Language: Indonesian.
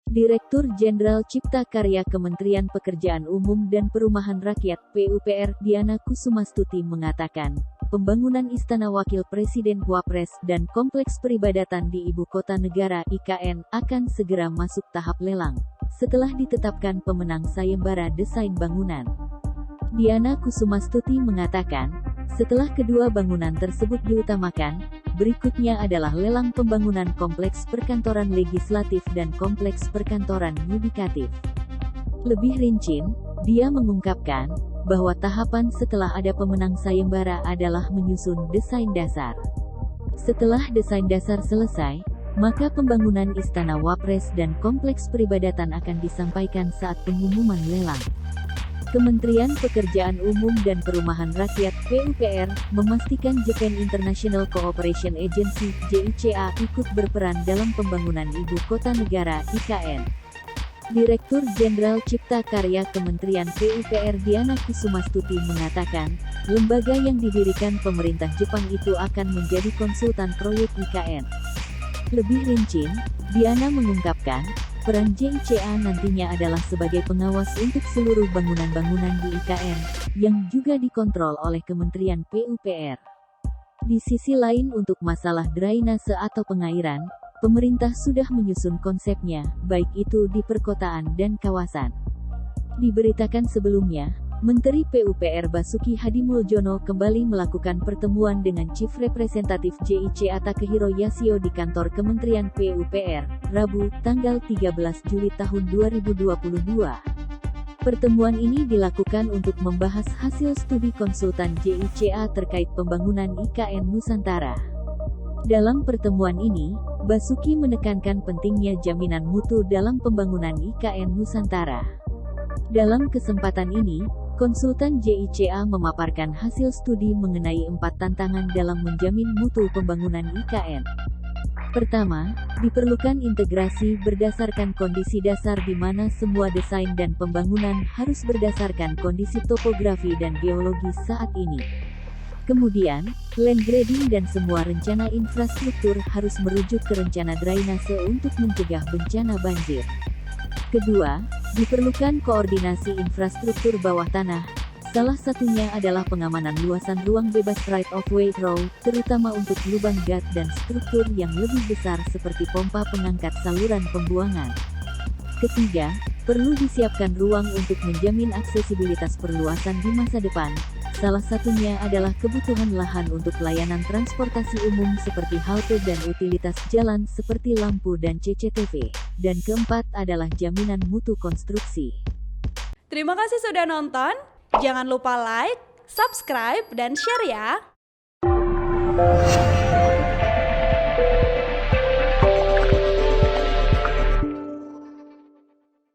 Direktur Jenderal Cipta Karya Kementerian Pekerjaan Umum dan Perumahan Rakyat (PUPR), Diana Kusumastuti mengatakan, pembangunan Istana Wakil Presiden Wapres dan Kompleks Peribadatan di Ibu Kota Negara (IKN) akan segera masuk tahap lelang, setelah ditetapkan pemenang sayembara desain bangunan. Diana Kusumastuti mengatakan, setelah kedua bangunan tersebut diutamakan, berikutnya adalah lelang pembangunan Kompleks Perkantoran Legislatif dan Kompleks Perkantoran Yudikatif. Lebih rinci, dia mengungkapkan, bahwa tahapan setelah ada pemenang sayembara adalah menyusun desain dasar. Setelah desain dasar selesai, maka pembangunan Istana Wapres dan Kompleks Peribadatan akan disampaikan saat pengumuman lelang. Kementerian Pekerjaan Umum dan Perumahan Rakyat (PUPR) memastikan Japan International Cooperation Agency (JICA) ikut berperan dalam pembangunan Ibu Kota Negara (IKN). Direktur Jenderal Cipta Karya Kementerian PUPR Diana Kusumastuti mengatakan, lembaga yang didirikan pemerintah Jepang itu akan menjadi konsultan proyek IKN. Lebih rinci, Diana mengungkapkan, peran JICA nantinya adalah sebagai pengawas untuk seluruh bangunan-bangunan di IKN, yang juga dikontrol oleh Kementerian PUPR. Di sisi lain untuk masalah drainase atau pengairan, pemerintah sudah menyusun konsepnya, baik itu di perkotaan dan kawasan. Diberitakan sebelumnya, Menteri PUPR Basuki Hadimuljono kembali melakukan pertemuan dengan Chief Representative JICA Takehiro Yasuo di kantor Kementerian PUPR, Rabu, tanggal 13 Juli tahun 2022. Pertemuan ini dilakukan untuk membahas hasil studi konsultan JICA terkait pembangunan IKN Nusantara. Dalam pertemuan ini, Basuki menekankan pentingnya jaminan mutu dalam pembangunan IKN Nusantara. Dalam kesempatan ini, konsultan JICA memaparkan hasil studi mengenai 4 tantangan dalam menjamin mutu pembangunan IKN. Pertama, diperlukan integrasi berdasarkan kondisi dasar di mana semua desain dan pembangunan harus berdasarkan kondisi topografi dan geologi saat ini. Kemudian, land grading dan semua rencana infrastruktur harus merujuk ke rencana drainase untuk mencegah bencana banjir. Kedua, diperlukan koordinasi infrastruktur bawah tanah, salah satunya adalah pengamanan luasan ruang bebas right-of-way road, terutama untuk lubang gat dan struktur yang lebih besar seperti pompa pengangkat saluran pembuangan. Ketiga, perlu disiapkan ruang untuk menjamin aksesibilitas perluasan di masa depan, salah satunya adalah kebutuhan lahan untuk layanan transportasi umum seperti halte dan utilitas jalan seperti lampu dan CCTV. Dan keempat adalah jaminan mutu konstruksi. Terima kasih sudah nonton, jangan lupa like, subscribe, dan share ya!